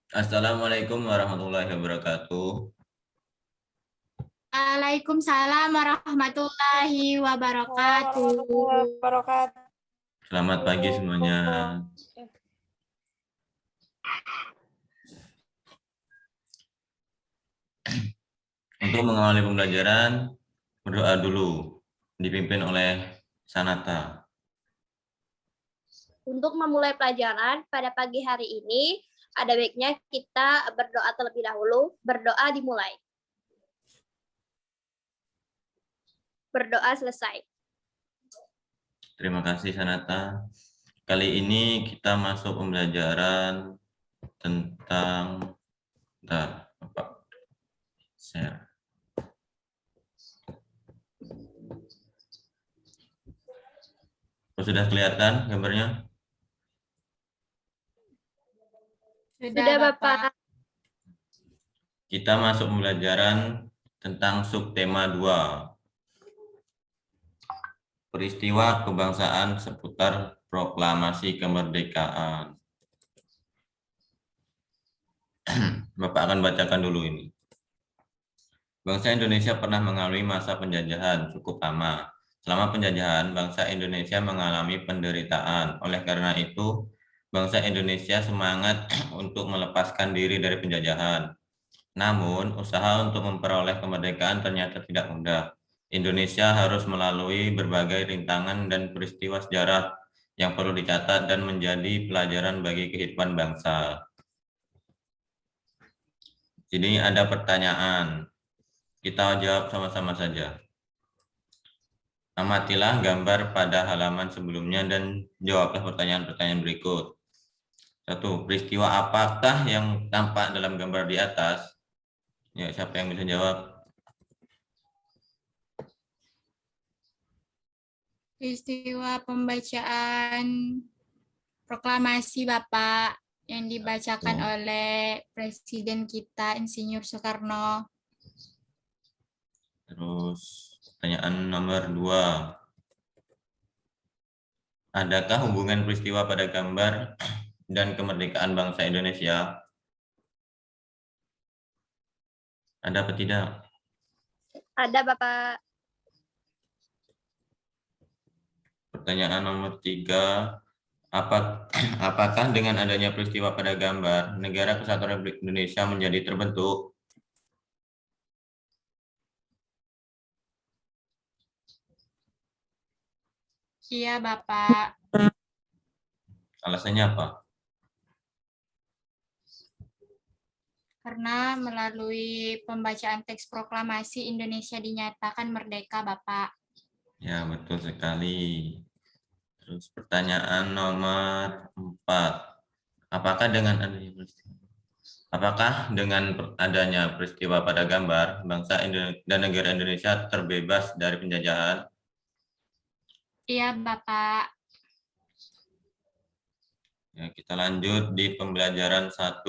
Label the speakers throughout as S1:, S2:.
S1: Assalamualaikum warahmatullahi wabarakatuh.
S2: Waalaikumsalam warahmatullahi
S3: Warahmatullahi
S2: wabarakatuh.
S3: wabarakatuh.
S1: Selamat pagi semuanya. Untuk mengawali pembelajaran, berdoa dulu, dipimpin oleh Sanata.
S4: Untuk memulai pelajaran pada pagi hari ini, ada baiknya kita berdoa terlebih dahulu. Berdoa dimulai. Berdoa selesai.
S1: Terima kasih Sanata. Kali ini kita masuk pembelajaran tentang share. Sudah kelihatan gambarnya?
S4: Sudah, Bapak.
S1: Kita masuk pembelajaran tentang subtema 2. Peristiwa kebangsaan seputar proklamasi kemerdekaan. Bapak akan bacakan dulu ini. Bangsa Indonesia pernah mengalami masa penjajahan cukup lama. Selama penjajahan, bangsa Indonesia mengalami penderitaan. Oleh karena itu, bangsa Indonesia semangat untuk melepaskan diri dari penjajahan. Namun, usaha untuk memperoleh kemerdekaan ternyata tidak mudah. Indonesia harus melalui berbagai rintangan dan peristiwa sejarah yang perlu dicatat dan menjadi pelajaran bagi kehidupan bangsa. Jadi ada pertanyaan. Kita jawab sama-sama saja. Amatilah gambar pada halaman sebelumnya dan jawablah pertanyaan-pertanyaan berikut. 1. Peristiwa apakah yang tampak dalam gambar di atas? Ya, siapa yang bisa jawab?
S2: Peristiwa pembacaan proklamasi Bapak yang dibacakan oleh Presiden kita Insinyur Soekarno.
S1: Terus pertanyaan nomor 2. Adakah hubungan peristiwa pada gambar dan kemerdekaan bangsa Indonesia? Ada apa tidak?
S4: Ada, Bapak.
S1: Pertanyaan nomor 3. Apakah dengan adanya peristiwa pada gambar, negara kesatuan Republik Indonesia menjadi terbentuk?
S2: Iya Bapak.
S1: Alasannya apa?
S2: Karena melalui pembacaan teks proklamasi Indonesia dinyatakan merdeka Bapak.
S1: Ya, betul sekali. Terus pertanyaan nomor 4. Apakah dengan adanya peristiwa pada gambar, bangsa dan negara Indonesia terbebas dari penjajahan?
S2: Iya Bapak.
S1: Ya, kita lanjut di pembelajaran 1.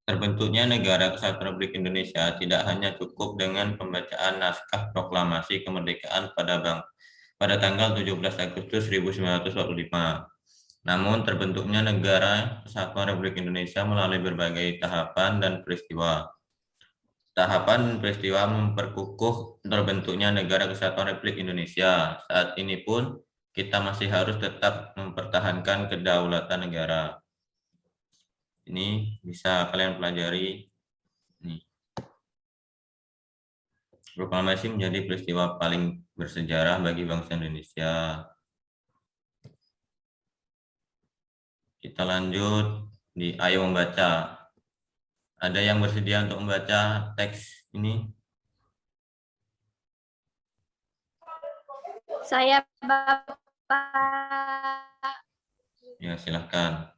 S1: Terbentuknya negara kesatuan Republik Indonesia tidak hanya cukup dengan pembacaan naskah proklamasi kemerdekaan pada tanggal 17 Agustus 1945. Namun terbentuknya negara kesatuan Republik Indonesia melalui berbagai tahapan dan peristiwa. Tahapan peristiwa memperkukuh terbentuknya negara kesatuan Republik Indonesia. Saat ini pun kita masih harus tetap mempertahankan kedaulatan negara. Ini bisa kalian pelajari. Nih. Proklamasi menjadi peristiwa paling bersejarah bagi bangsa Indonesia. Kita lanjut di Ayo Membaca. Ada yang bersedia untuk membaca teks ini?
S4: Saya, Bapak.
S1: Ya, silahkan.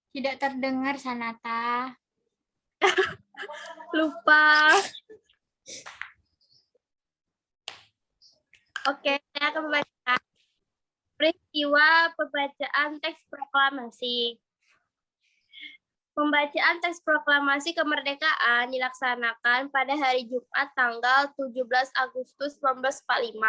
S2: Tidak terdengar Sanata.
S4: Lupa. Oke, saya akan membacakan peristiwa pembacaan teks proklamasi. Pembacaan teks proklamasi kemerdekaan dilaksanakan pada hari Jumat tanggal 17 Agustus 1945.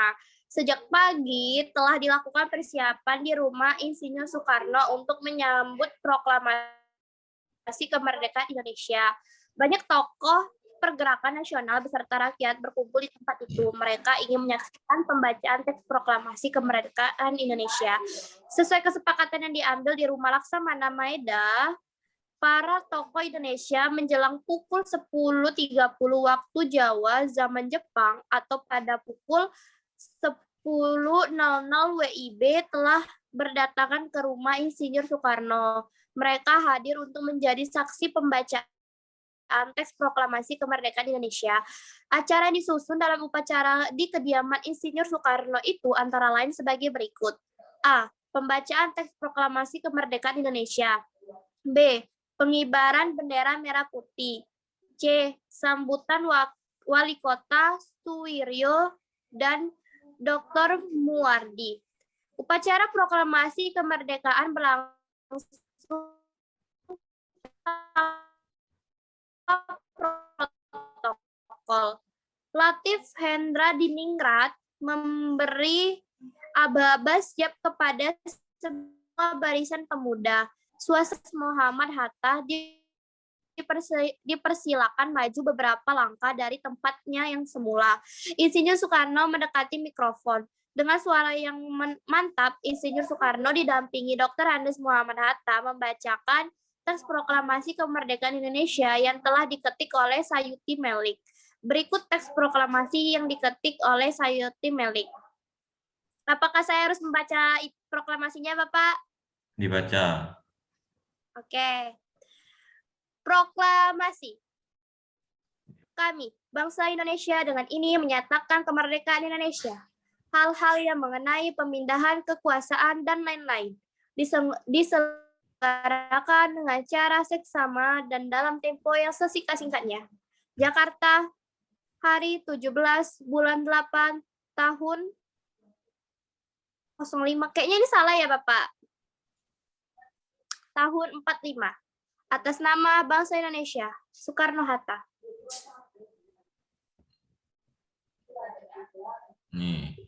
S4: Sejak pagi telah dilakukan persiapan di Rumah Insinyur Soekarno untuk menyambut proklamasi kemerdekaan Indonesia. Banyak tokoh pergerakan nasional beserta rakyat berkumpul di tempat itu. Mereka ingin menyaksikan pembacaan teks proklamasi kemerdekaan Indonesia. Sesuai kesepakatan yang diambil di Rumah Laksamana Maeda, para tokoh Indonesia menjelang pukul 10.30 waktu Jawa zaman Jepang atau pada pukul 10.00 WIB telah berdatangan ke Rumah Insinyur Soekarno. Mereka hadir untuk menjadi saksi pembacaan teks proklamasi kemerdekaan Indonesia. Acara yang disusun dalam upacara di kediaman Insinyur Soekarno itu antara lain sebagai berikut. A. Pembacaan teks proklamasi kemerdekaan Indonesia. B. Pengibaran bendera merah putih. C. Sambutan Wali Kota Suwiryo dan Dr. Muwardi. Upacara proklamasi kemerdekaan berlangsung protokol. Latif Hendra Diningrat memberi aba-aba siap kepada semua barisan pemuda. Suasana Muhammad Hatta dipersilakan maju beberapa langkah dari tempatnya yang semula. Insinyur Soekarno mendekati mikrofon. Dengan suara yang mantap, Insinyur Soekarno didampingi Dr. Andes Muhammad Hatta membacakan teks proklamasi kemerdekaan Indonesia yang telah diketik oleh Sayuti Melik. Berikut teks proklamasi yang diketik oleh Sayuti Melik. Apakah saya harus membaca proklamasinya, Bapak?
S1: Dibaca.
S4: Oke. Proklamasi. Kami, bangsa Indonesia dengan ini menyatakan kemerdekaan Indonesia. Hal-hal yang mengenai pemindahan kekuasaan dan lain-lain diselenggarakan dengan cara seksama dan dalam tempo yang sesingkat-singkatnya. Jakarta, hari 17 bulan 8 tahun 05. Kayaknya ini salah ya, Bapak. Tahun 45. Atas nama bangsa Indonesia, Soekarno-Hatta.
S1: Nih.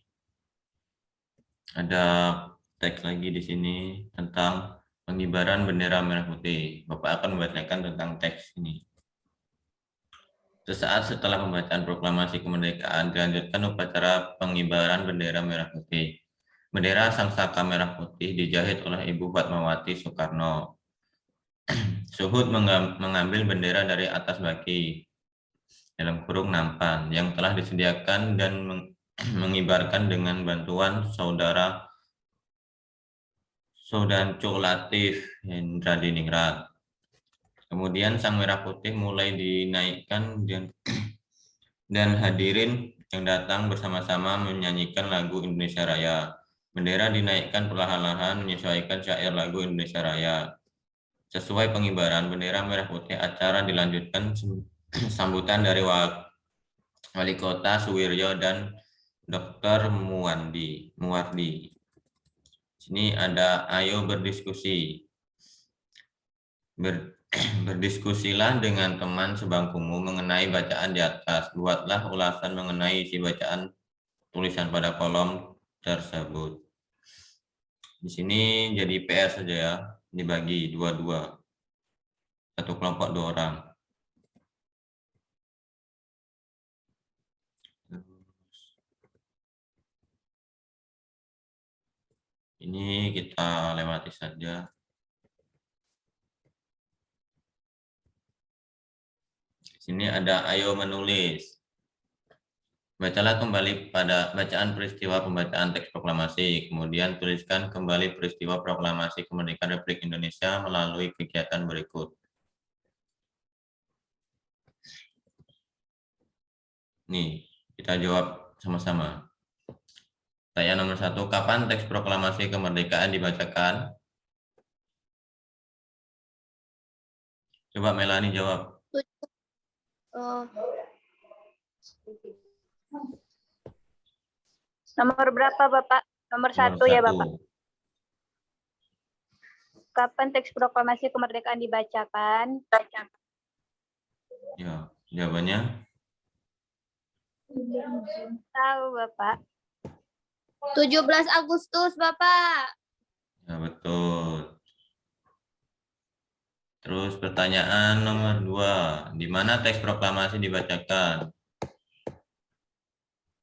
S1: Ada teks lagi di sini tentang pengibaran bendera merah putih. Bapak akan membacakan tentang teks ini. Sesaat setelah pembacaan proklamasi kemerdekaan, dilanjutkan upacara pengibaran bendera merah putih. Bendera Sang Saka Merah Putih dijahit oleh Ibu Fatmawati Soekarno. Suhud mengambil bendera dari atas baki, dalam kurung nampan, yang telah disediakan dan mengibarkan dengan bantuan saudara Saudanco Latif Hendra Diningrat. Kemudian Sang Merah Putih mulai dinaikkan dan hadirin yang datang bersama-sama menyanyikan lagu Indonesia Raya. Bendera dinaikkan perlahan-lahan menyesuaikan syair lagu Indonesia Raya. Sesuai pengibaran bendera merah putih, acara dilanjutkan sambutan dari Wali Kota Suwiryo dan Dr. Muwardi. Sini ada ayo berdiskusi. Berdiskusilah dengan teman sebangkumu mengenai bacaan di atas. Buatlah ulasan mengenai isi bacaan tulisan pada kolom tersebut. Di sini jadi PR saja ya, dibagi dua-dua. Satu kelompok 2 orang. Ini kita lewati saja. Di sini ada ayo menulis. Bacalah kembali pada bacaan peristiwa pembacaan teks proklamasi, kemudian tuliskan kembali peristiwa proklamasi kemerdekaan Republik Indonesia melalui kegiatan berikut. Nih, kita jawab sama-sama. Pertanyaan nomor 1, kapan teks proklamasi kemerdekaan dibacakan? Coba Melani jawab.
S3: Nomor berapa, Bapak? Nomor 1 ya, Bapak. Kapan teks proklamasi kemerdekaan dibacakan?
S1: Ya, jawabannya
S3: Tahu, Bapak.
S4: 17 Agustus, Bapak.
S1: ya betul. Terus pertanyaan nomor 2, di mana teks proklamasi dibacakan?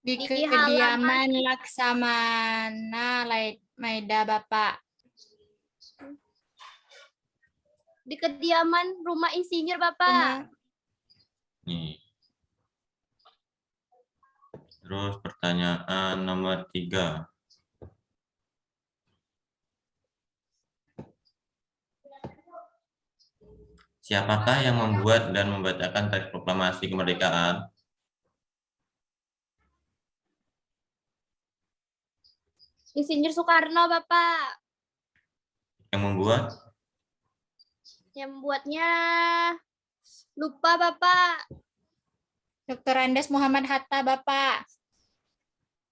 S2: Di
S4: Di
S2: kediaman Laksamana Maeda, Bapak.
S4: Di kediaman rumah insinyur, Bapak.
S1: Nih. Terus pertanyaan nomor 3. Siapakah yang membuat dan membacakan teks proklamasi kemerdekaan?
S4: Insinyur Soekarno, Bapak.
S1: Yang membuat?
S4: Yang membuatnya lupa, Bapak.
S2: Dr. Andes Muhammad Hatta, Bapak.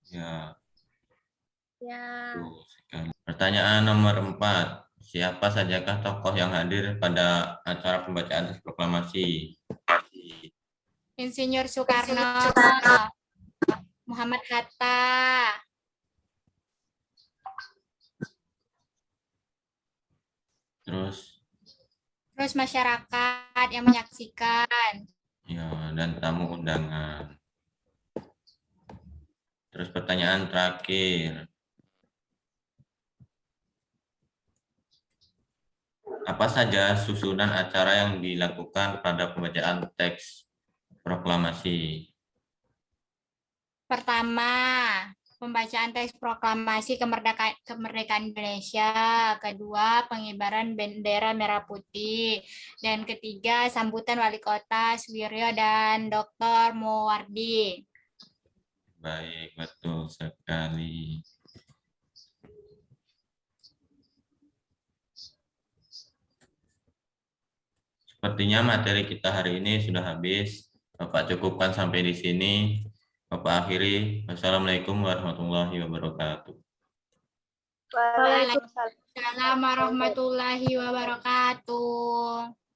S1: Ya,
S4: Ya.
S1: betul sekali. Pertanyaan nomor 4. Siapa sajakah tokoh yang hadir pada acara pembacaan teks proklamasi?
S2: Insinyur Soekarno, Muhammad Hatta,
S1: Terus
S2: masyarakat yang menyaksikan.
S1: ya, dan tamu undangan. Terus pertanyaan terakhir. Apa saja susunan acara yang dilakukan pada pembacaan teks proklamasi?
S2: Pertama, pembacaan teks proklamasi kemerdekaan Indonesia. Kedua, pengibaran bendera merah putih. Dan ketiga, sambutan Wali Kota Suwiryo dan Dr. Mowardi.
S1: Baik, betul sekali. Sepertinya materi kita hari ini sudah habis. Bapak cukupkan sampai di sini. Bapak akhiri. Wassalamualaikum warahmatullahi wabarakatuh.
S3: Waalaikumsalam.
S2: Assalamualaikum warahmatullahi wabarakatuh.